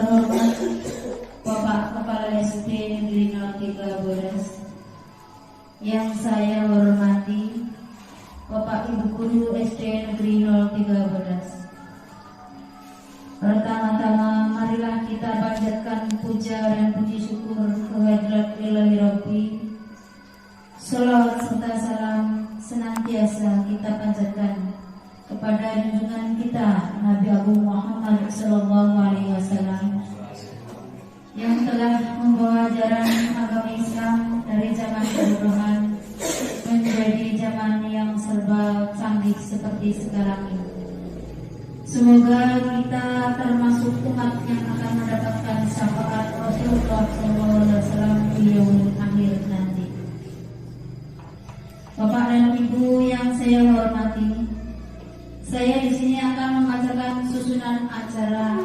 terhormat Bapak Kepala SD Negeri 03 Bodas, yang saya hormati Bapak Ibu Guru SD Negeri 03 Bodas. Pertama-tama marilah kita panjatkan puja dan puji syukur kehadirat Ilahi Rabbi. Salawat serta salam senantiasa kita panjatkan kepada junjungan kita Nabi Agung Muhammad SAW yang telah membawa ajaran agama Islam dari zaman kebodohan menjadi zaman yang serba canggih seperti sekarang ini. Semoga kita termasuk umat yang akan mendapatkan syafaat Rasulullah SAW di yaumul akhir nanti. Bapak dan Ibu yang saya hormati, saya di sini akan membacakan susunan acara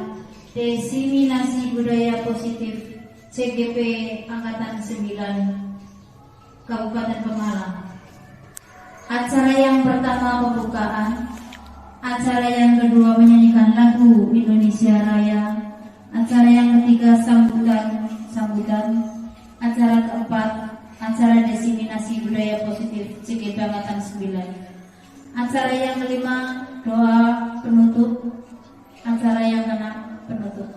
Diseminasi Budaya Positif CGP Angkatan 9 Kabupaten Pemalang. Acara yang pertama pembukaan, acara yang kedua menyanyikan lagu Indonesia Raya, acara yang ketiga sambutan, acara keempat acara Diseminasi Budaya Positif CGP Angkatan 9. Acara yang kelima doa penutup, acara yang keenam penutup.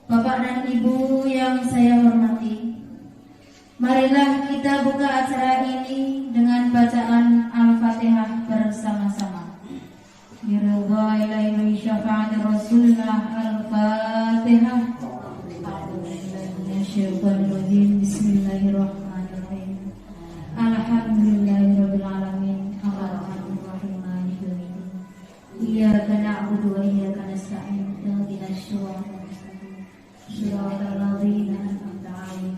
Bapak dan Ibu yang saya hormati, marilah kita buka acara ini dengan bacaan Al-Fatihah bersama-sama. Biridwa'illahi syafa'atir Rasulullah. Al-Fatihah. Bismillahirrahmanirrahim. Alhamdulillahirabbil alamin. Arrahmanir rahim. Maliki yaumiddin. Iyyaka na'budu wa iyyaka nasta'in. Ihdinas siratal mustaqim. Shiratal ladzina an'amta 'alaihim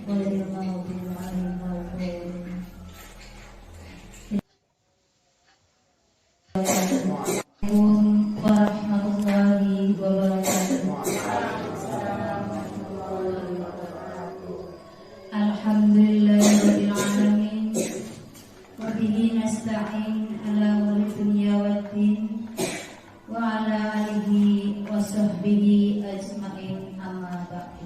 ghairil maghdubi 'alaihim waladdallin. Assalamualaikum warahmatullahi wabarakatuh. Alhamdulillahirabbil alamin. Wa bihi nasta'in ala umuri dunya waddin. Wa ala alihi wa sahbihi ajma'in, amma ba'du.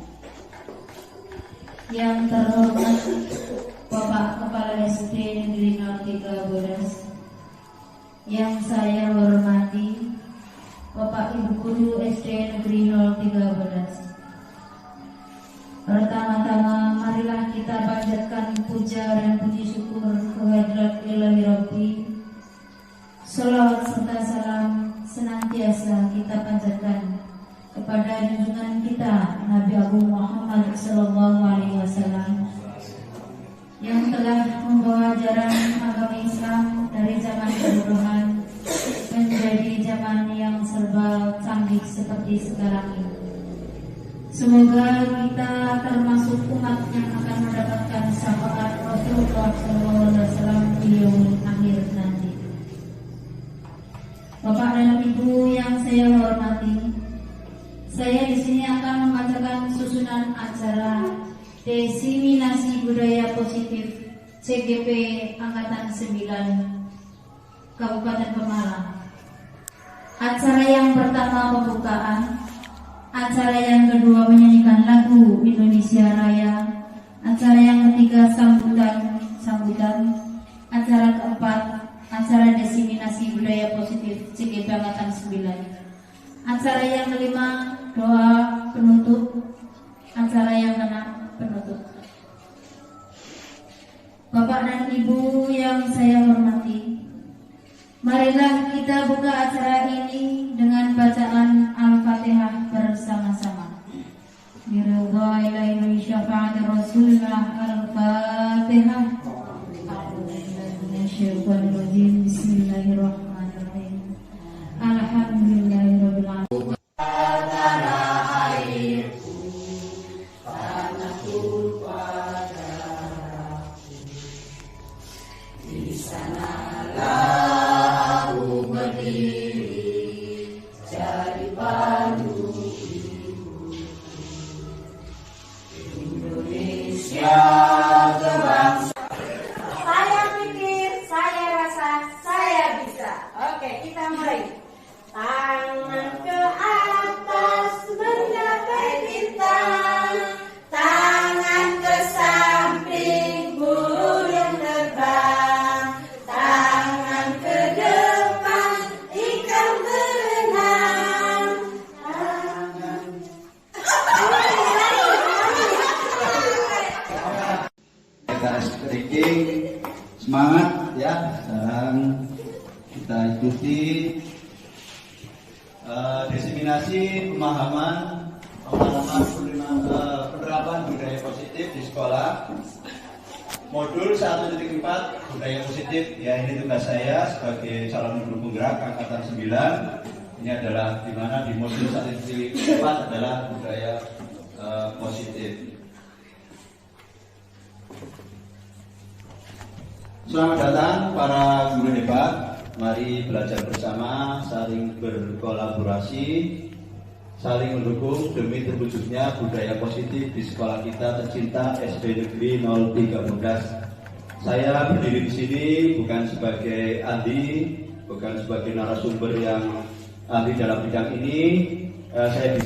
Yang terhormat Bapak Kepala SD Negeri 03 Bodas, yang saya hormati Bapak Ibu Guru SD Negeri 03 Bodas. Pertama-tama marilah kita panjatkan puja dan puji syukur kehadirat Ilahi Rabbi. Salawat serta salam senantiasa kita panjatkan kepada junjungan kita Nabi Agung Muhammad SAW yang telah membawa ajaran agama Islam dari zaman kebodohan menjadi zaman yang serba canggih seperti sekarang ini. Semoga kita termasuk umat yang akan mendapatkan syafaat Rasulullah SAW di yaumul akhir nanti. Bapak dan Ibu yang saya hormati, saya di sini akan membacakan susunan acara Diseminasi Budaya Positif CGP Angkatan 9 Kabupaten Pemalang. Acara yang pertama pembukaan, acara yang kedua menyanyikan lagu Indonesia Raya, acara yang ketiga sambutan, acara keempat acara Diseminasi Budaya Positif CGP Angkatan 9. Acara yang kelima doa penutup, acara yang keenam penutup. Bapak dan Ibu yang saya hormati, marilah kita buka acara ini dengan bacaan Al-Fatihah bersama-sama. Biridwa'illahi syafa'atir Semangat ya. Sekarang kita ikuti diseminasi pemahaman penerapan budaya positif di sekolah. Modul 1.4 budaya positif. Ya, ini tugas saya sebagai calon guru penggerak angkatan 9. Ini adalah di mana di modul 1.4 adalah budaya positif. Selamat datang para guru hebat. Mari belajar bersama, saling berkolaborasi, saling mendukung demi terwujudnya budaya positif di sekolah kita tercinta SD Negeri 03 Bodas. Saya berdiri di sini bukan sebagai ahli, bukan sebagai narasumber yang ahli dalam bidang ini. Saya di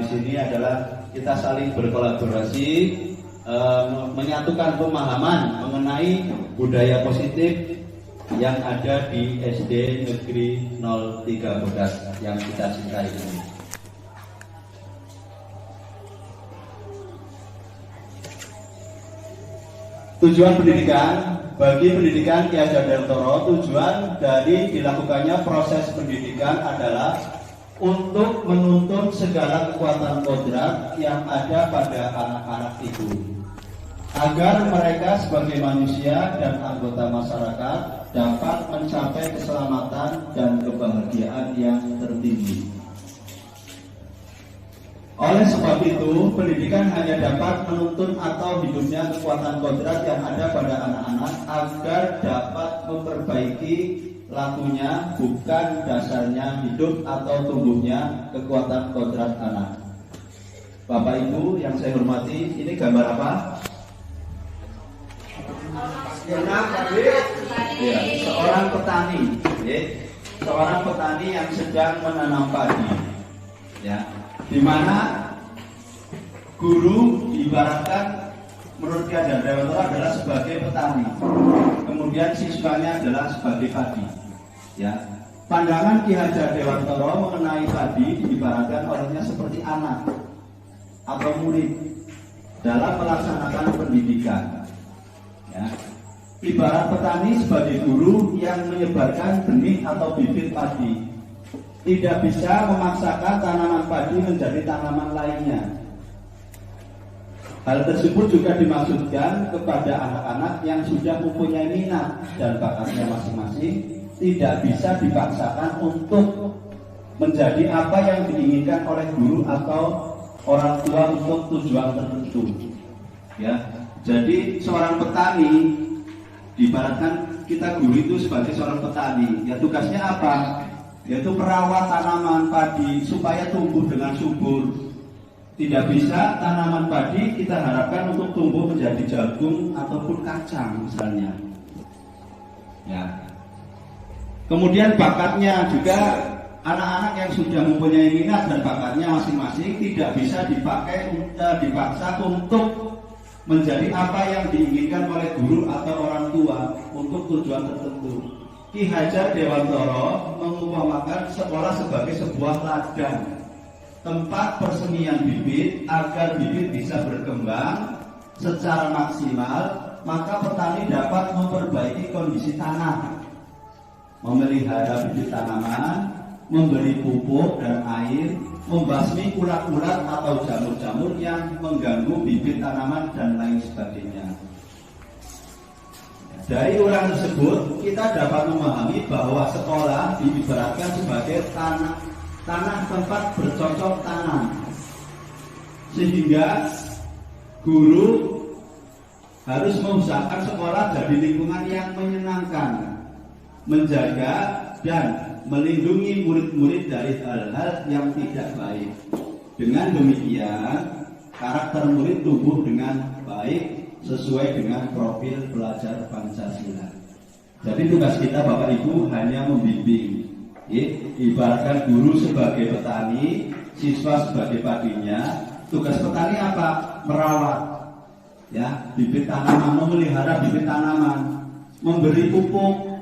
sini adalah kita saling berkolaborasi, menyatukan pemahaman mengenai budaya positif yang ada di SD Negeri 03 Bodas yang kita cintai ini. Tujuan pendidikan. Bagi pendidikan Ki Hajar Dewantara, tujuan dari dilakukannya proses pendidikan adalah untuk menuntun segala kekuatan kodrat yang ada pada anak-anak itu, agar mereka sebagai manusia dan anggota masyarakat dapat mencapai keselamatan dan kebahagiaan yang tertinggi. Oleh sebab itu, pendidikan hanya dapat menuntun atau hidupnya kekuatan kodrat yang ada pada anak-anak agar dapat memperbaiki lakunya, bukan dasarnya hidup atau tumbuhnya kekuatan kodrat anak. Bapak Ibu yang saya hormati, ini gambar apa? Ya, seorang petani, ya, seorang petani yang sedang menanam padi, ya, di mana guru diibaratkan menurut Ki Hajar Dewantara adalah sebagai petani, kemudian siswanya adalah sebagai padi, ya. Pandangan Ki Hajar Dewantara mengenai padi diibaratkan olehnya seperti anak atau murid dalam melaksanakan pendidikan. Ya. Ibarat petani sebagai guru yang menyebarkan benih atau bibit padi, tidak bisa memaksakan tanaman padi menjadi tanaman lainnya. Hal tersebut juga dimaksudkan kepada anak-anak yang sudah mempunyai minat dan bakatnya masing-masing, tidak bisa dipaksakan untuk menjadi apa yang diinginkan oleh guru atau orang tua untuk tujuan tertentu. Ya. Jadi seorang petani, diibaratkan kita guru itu sebagai seorang petani, ya tugasnya apa? Yaitu merawat tanaman padi supaya tumbuh dengan subur. Tidak bisa tanaman padi kita harapkan untuk tumbuh menjadi jagung ataupun kacang misalnya. Ya. Kemudian bakatnya juga, anak-anak yang sudah mempunyai minat dan bakatnya masing-masing tidak bisa dipaksa untuk menjadi apa yang diinginkan oleh guru atau orang tua untuk tujuan tertentu. Ki Hajar Dewantara mengumpamakan sekolah sebagai sebuah ladang, tempat persemian bibit agar bibit bisa berkembang secara maksimal. Maka petani dapat memperbaiki kondisi tanah, memelihara bibit tanaman, memberi pupuk dan air, membasmi ulat-ulat atau jamur-jamur yang mengganggu bibit tanaman dan lain sebagainya. Dari ulang tersebut kita dapat memahami bahwa sekolah diibaratkan sebagai tanah tempat bercocok tanam, sehingga guru harus mengusahakan sekolah dari lingkungan yang menyenangkan, menjaga dan melindungi murid-murid dari hal-hal yang tidak baik. Dengan demikian, karakter murid tumbuh dengan baik sesuai dengan profil pelajar Pancasila. Jadi tugas kita Bapak Ibu hanya membimbing. Ibaratkan guru sebagai petani, siswa sebagai padinya. Tugas petani apa? Merawat, ya, bibit tanaman, memelihara bibit tanaman, memberi pupuk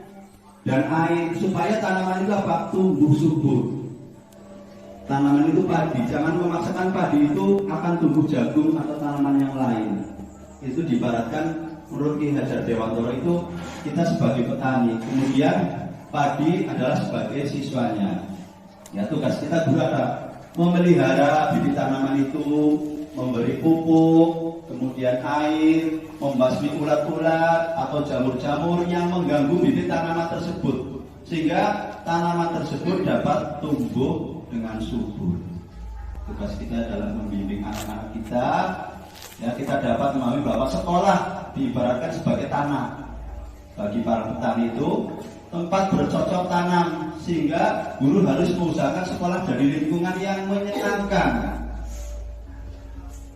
dan air supaya tanaman itu apa? Tumbuh subur. Tanaman itu padi, jangan memaksakan padi itu akan tumbuh jagung atau tanaman yang lain. Itu diibaratkan menurut Ki Hajar Dewantoro itu kita sebagai petani, kemudian padi adalah sebagai siswanya. Ya, tugas kita guru ada memelihara bibit tanaman itu, memberi pupuk, kemudian air, membasmi ulat-ulat atau jamur-jamur yang mengganggu bibit tanaman tersebut, sehingga tanaman tersebut dapat tumbuh dengan subur. Tugas kita adalah membimbing anak-anak kita, ya, kita dapat memahami bahwa sekolah diibaratkan sebagai tanah bagi para petani itu, tempat bercocok tanam, sehingga guru harus mengusahakan sekolah dari lingkungan yang menyenangkan,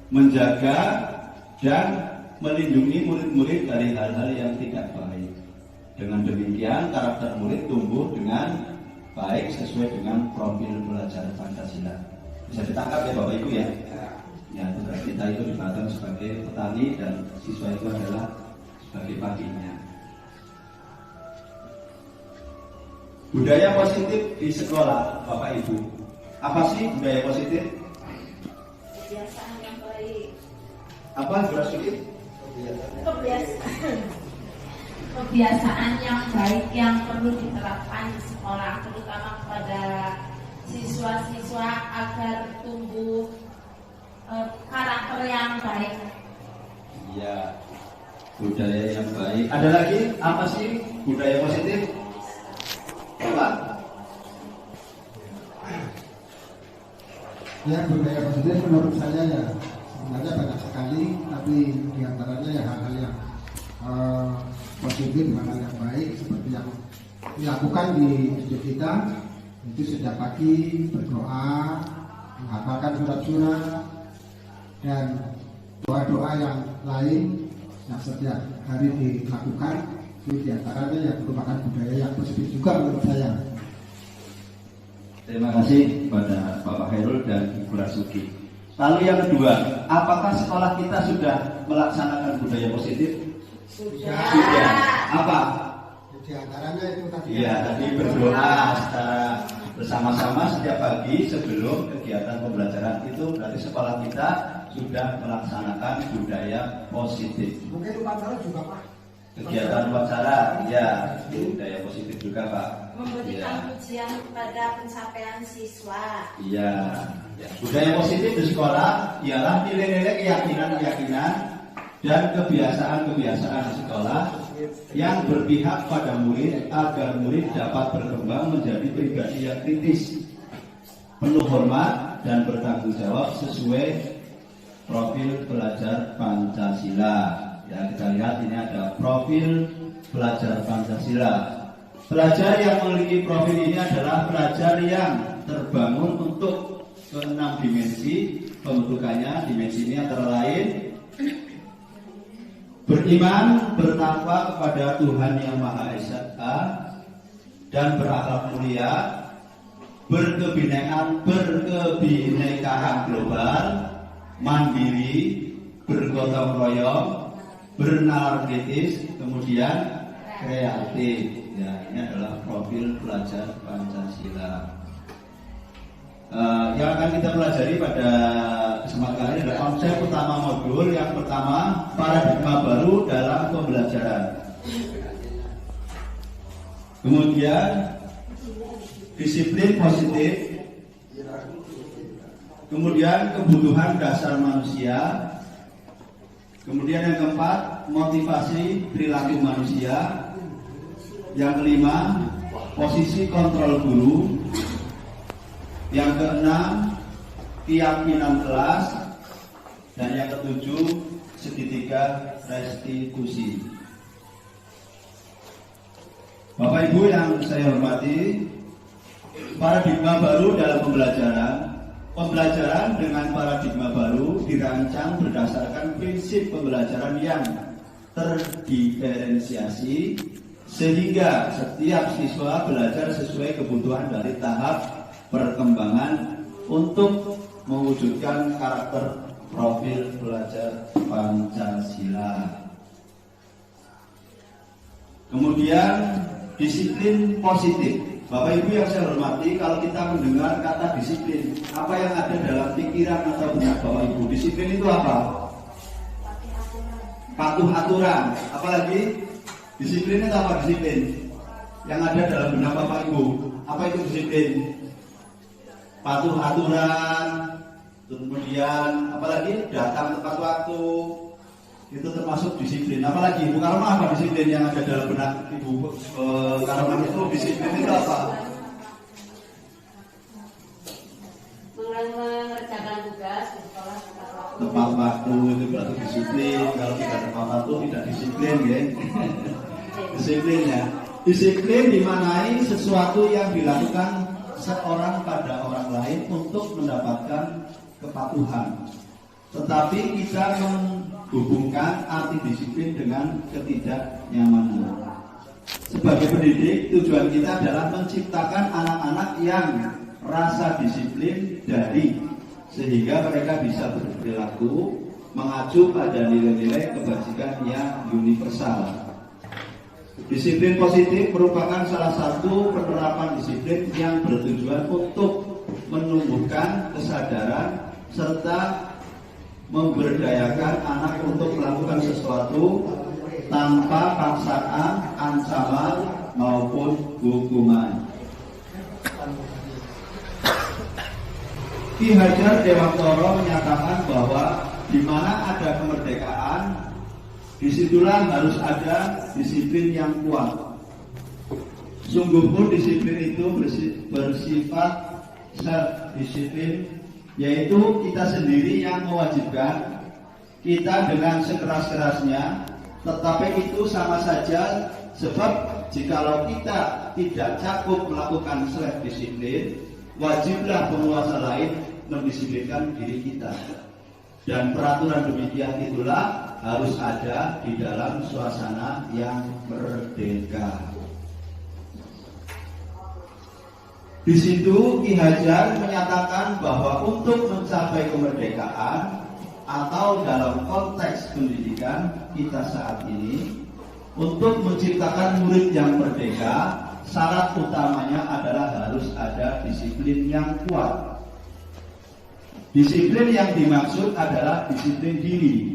menjaga dan melindungi murid-murid dari hal-hal yang tidak baik. Dengan demikian karakter murid tumbuh dengan baik sesuai dengan profil belajar Pancasila. Bisa ditangkap ya Bapak Ibu ya? Ya, tugas kita itu dibatang sebagai petani dan siswa itu adalah sebagai padinya. Budaya positif di sekolah, Bapak Ibu. Apa sih budaya positif? Kebiasaan yang baik. Apa berarti? Kebiasaan yang baik yang perlu diterapkan di sekolah, terutama kepada siswa-siswa agar tumbuh karakter yang baik. Iya, budaya yang baik. Ada lagi apa sih budaya positif? Apa? Ya, budaya positif menurut saya ya sebenarnya banyak sekali, tapi diantaranya ya hal-hal yang positif, hal-hal yang baik seperti yang dilakukan di masjid kita, itu sejak pagi berdoa, menghafalkan surat-surat dan doa-doa yang lain yang setiap hari dilakukan. Itu diantaranya yang merupakan budaya yang positif juga menurut saya. Terima kasih kepada Bapak Khairul dan Ibu Rasuki. Lalu yang kedua, apakah sekolah kita sudah melaksanakan budaya positif? Sudah. Apa? Di antaranya itu tadi. Iya, tadi berdoa secara bersama-sama setiap pagi sebelum kegiatan pembelajaran itu, berarti sekolah kita sudah melaksanakan budaya positif. Mungkin upacara juga Pak. Kegiatan upacara, ya, budaya positif juga Pak. Memberikan pujian kepada pencapaian siswa. Iya, ya. Budaya positif di sekolah ialah nilai-nilai keyakinan-keyakinan dan kebiasaan-kebiasaan di sekolah yang berpihak pada murid agar murid dapat berkembang menjadi pribadi yang kritis, penuh hormat dan bertanggung jawab sesuai profil pelajar Pancasila. Ya, kita lihat ini ada profil pelajar Pancasila. Pelajar yang memiliki profil ini adalah pelajar yang terbangun untuk ke-6 dimensi pembentukannya. Dimensi ini antara lain beriman, bertakwa kepada Tuhan Yang Maha Esa dan berakhlak mulia, berkebinekaan global, mandiri, bergotong royong, bernalar kritis, kemudian kreatif. Ya, ini adalah profil pelajar Pancasila. Yang akan kita pelajari pada kesempatan kali ini adalah konsep utama modul. Yang pertama, paradigma baru dalam pembelajaran. Kemudian disiplin positif. Kemudian kebutuhan dasar manusia. Kemudian yang keempat, motivasi perilaku manusia. Yang kelima, posisi kontrol guru. Yang keenam, keyakinan kelas. Dan yang ketujuh, segitiga restitusi. Bapak Ibu yang saya hormati, paradigma baru dalam pembelajaran. Pembelajaran dengan paradigma baru dirancang berdasarkan prinsip pembelajaran yang terdiferensiasi, sehingga setiap siswa belajar sesuai kebutuhan dari tahap perkembangan untuk mewujudkan karakter profil belajar Pancasila. Kemudian disiplin positif. Bapak Ibu yang saya hormati, kalau kita mendengar kata disiplin, apa yang ada dalam pikiran atau benak Bapak Ibu? Disiplin itu apa? patuh aturan. Apalagi disiplin itu apa? Disiplin yang ada dalam benak Bapak Ibu, apa itu disiplin? Patuh aturan, kemudian apalagi datang tepat waktu, itu termasuk disiplin. Apalagi Bu Karma, apa disiplin yang ada dalam benak Ibu Karma itu? Disiplin itu apa? Mengerjakan tugas di sekolah Tepat waktu itu berarti disiplin. Kalau tidak tepat waktu tidak disiplin, ya. Disiplin ya. Disiplin dimanai sesuatu yang dilakukan seorang pada orang lain untuk mendapatkan kepatuhan. Tetapi kita menghubungkan arti disiplin dengan ketidaknyamanan. Sebagai pendidik, tujuan kita adalah menciptakan anak-anak yang rasa disiplin dari, sehingga mereka bisa berperilaku mengacu pada nilai-nilai kebajikan yang universal. Disiplin positif merupakan salah satu penerapan disiplin yang bertujuan untuk menumbuhkan kesadaran serta memberdayakan anak untuk melakukan sesuatu tanpa paksaan, ancaman maupun hukuman. Ki Hajar Dewantara menyatakan bahwa di mana ada kemerdekaan, disitulah harus ada disiplin yang kuat. Sungguh pun disiplin itu bersifat self-disiplin, yaitu kita sendiri yang mewajibkan kita dengan sekeras-kerasnya, tetapi itu sama saja, sebab jikalau kita tidak cakup melakukan self-disiplin, wajiblah penguasa lain mendisiplinkan diri kita. Dan peraturan demikian itulah harus ada di dalam suasana yang merdeka. Di situ Ki Hajar menyatakan bahwa untuk mencapai kemerdekaan atau dalam konteks pendidikan kita saat ini, untuk menciptakan murid yang merdeka, syarat utamanya adalah harus ada disiplin yang kuat. Disiplin yang dimaksud adalah disiplin diri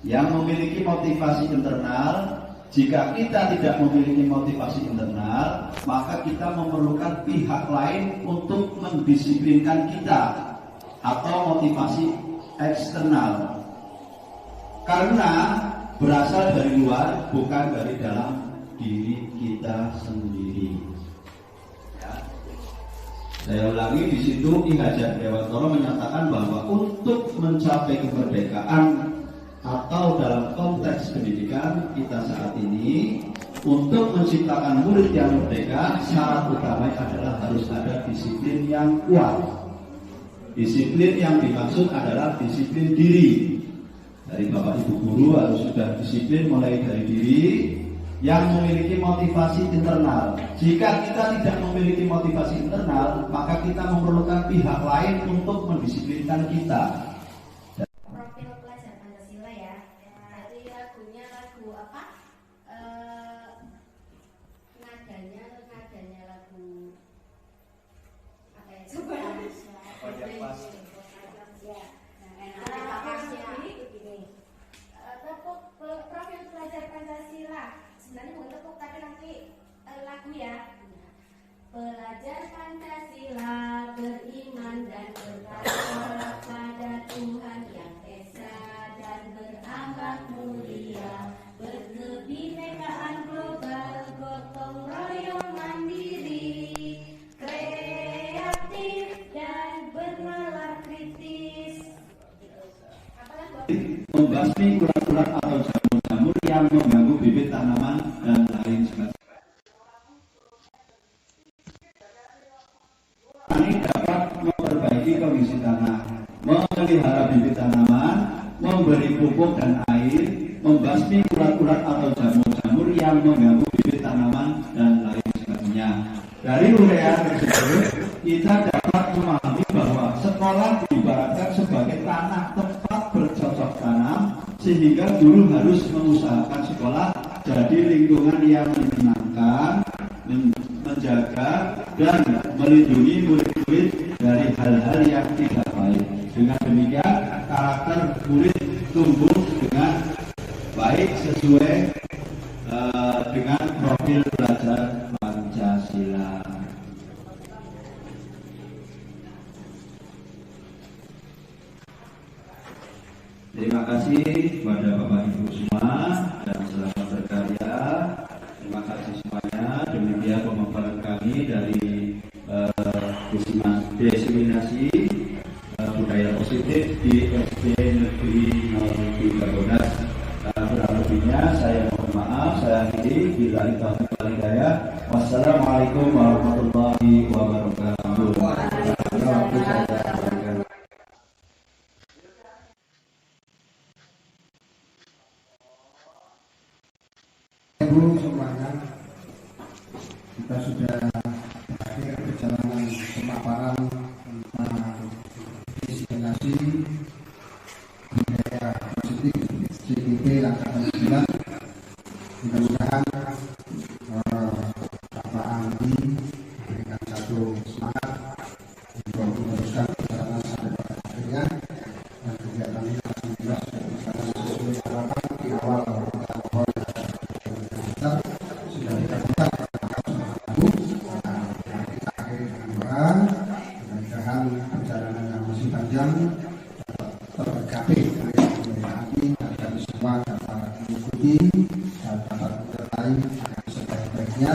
yang memiliki motivasi internal. Jika kita tidak memiliki motivasi internal, maka kita memerlukan pihak lain untuk mendisiplinkan kita, atau motivasi eksternal. Karena berasal dari luar, bukan dari dalam diri kita sendiri. Saya ulangi, di situ Ki Hajar Dewantara menyatakan bahwa untuk mencapai kemerdekaan atau dalam konteks pendidikan kita saat ini, untuk menciptakan murid yang merdeka, syarat utama adalah harus ada disiplin yang kuat. Disiplin yang dimaksud adalah disiplin diri. Dari Bapak Ibu guru harus sudah disiplin mulai dari diri yang memiliki motivasi internal. Jika kita tidak memiliki motivasi internal, maka kita memerlukan pihak lain untuk mendisiplinkan kita. Profil pelajar Pancasila ya. Jadi lagunya lagu apa? Nadanya lagu apa ya? Coba. Tepuk profil pelajar Pancasila. Sebenarnya bukan tepuk tapi nanti lagu ya. Pelajar Pancasila beriman dan bertakwa pada Tuhan yang esa dan berakhlak mulia, berkebinekaan global, gotong royong mandiri, kreatif dan bernalar kritis. Membasmi ulat-ulat atau jamur-jamur yang mengganggu bibit tanaman dan lain sebagainya. Ini dapat memperbaiki kondisi tanah, memelihara bibit tanaman, memberi pupuk dan air, membasmi ulat-ulat atau jamur-jamur yang mengganggu bibit tanaman dan lain sebagainya. Dari uraian tersebut, kita dapat memahami bahwa sekolah diibaratkan sebagai tanah tempat bercocok tanam, sehingga guru harus mengusahakan sekolah jadi lingkungan yang menyenangkan, menjaga dan melindungi murid-murid dari hal-hal yang tidak baik. Dengan demikian, karakter murid tumbuh dengan baik. Terima kasih kepada Bapak Ibu semua dan selamat berkarya. Terima kasih semuanya. Demikian pemaparan kami dari diseminasi budaya positif di SD Negeri 03 Bodas. Kurang lebihnya saya mohon maaf. Saya akhiri bila taufiq wal hidayah. Wassalamualaikum warahmatullahi wabarakatuh. Ibu semuanya, kita sudah berakhir perjalanan pemaparan tentang diseminasi budaya positif CPP angkatan 9. Mudah-mudahan Bapak Andi memberikan satu semangat untuk meneruskan perjalanan sampai pada akhirnya, dan kegiatan ini alhamdulillah sudah berjalan sesuai harapan di awal kita mohon sudah dikabulkan dan kita akhiri dengan doa. Mudah-mudahan perjalanan yang masih panjang tercapai hati dan kami semua dapat mengikuti dan dapat menyertai akan sebaik-baiknya.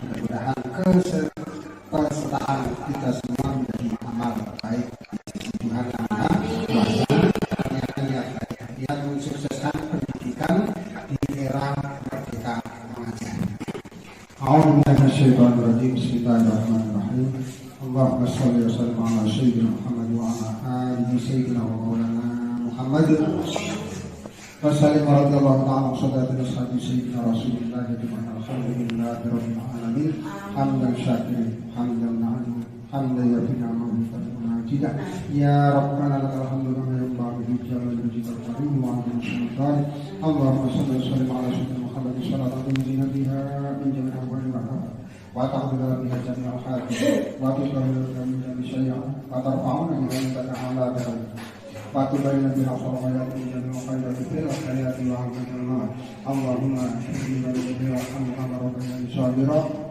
Mudah-mudahan kesertaan kita semua menjadi amal baik di sisi Tuhan yang Maha Kuasa. Niat mensukseskan pendidikan di era merdeka mengajar. A'udzubillahi Bismillahirrahmanirrahim. Allahumma shalli wa sallim ala sayyidina Muhammad wa ala alihi sayyidina wa maulana Muhammad. Wassalam warahmatullahi wabarakatuh. Wassalatu sayyidina Rasulullah alhamdulillahi rabbil alamin. Hamdan syakirin, hamdan na'im, hamdan yafina ma'amita. Ya Rabbana lakal hamdu kama yanbaghi li jalali wajhikal karim wa 'azimi sultanik. Allahumma shalli wa sallim ala sayyidina Muhammad sallallahu alaihi wa sallam min jami'i ahwali wa ahwali. Wa ta'budu biha jami'al hajat wa tuqarribu min jami'i syai'in wa tarfa'una biha indaka 'ala daraja. Fatubaina biha khairat min jami'i khairat fil hayati wa amal. Allahumma inna lillahi wa inna ilaihi raji'un.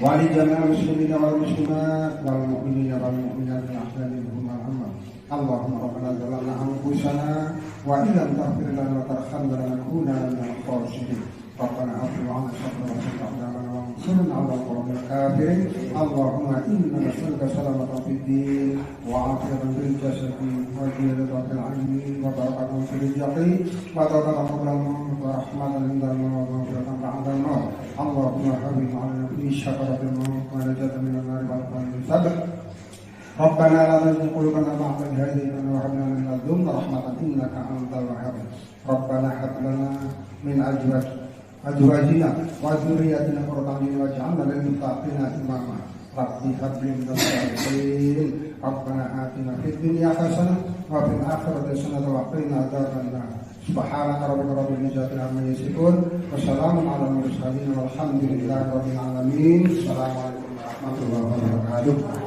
Wa li jami'il muslimina wal muslimat wal mu'minina wal mu'minat fil ahsani hum al-hamd. Allahumma rabbana zalamna anfusana wa illam taghfir lana wa tarhamna lanakunanna minal khasirin. Rabbana aghfir lana wa وانصرنا على القوم الكافرين. اللهم إنا نسألك سلامة في الدين وعافية في الجسد وزيادة في العلم وبركة في اليقين وتوبة قبل الموت ورحمة عند الموت ومغفرة بعد الموت. اللهم هون علينا في شكرة الموت ونجاة من النار والقوم السبع. ربنا لا تزغ قلوبنا بعد إذ هديتنا وهب لنا من لدنك رحمة إنك أنت الوهاب. ربنا هب لنا من أزواجنا وذرياتنا قرة أعين واجعلنا للمتقين إماما. رب هب لي من الصالحين. ربنا آتنا في الدنيا حسنة وفي الآخرة حسنة وقنا عذاب النار. سبحانك ربك رب العزة عما يصفون وسلام على المرسلين والحمد لله رب العالمين. السلام عليكم ورحمة الله وبركاته.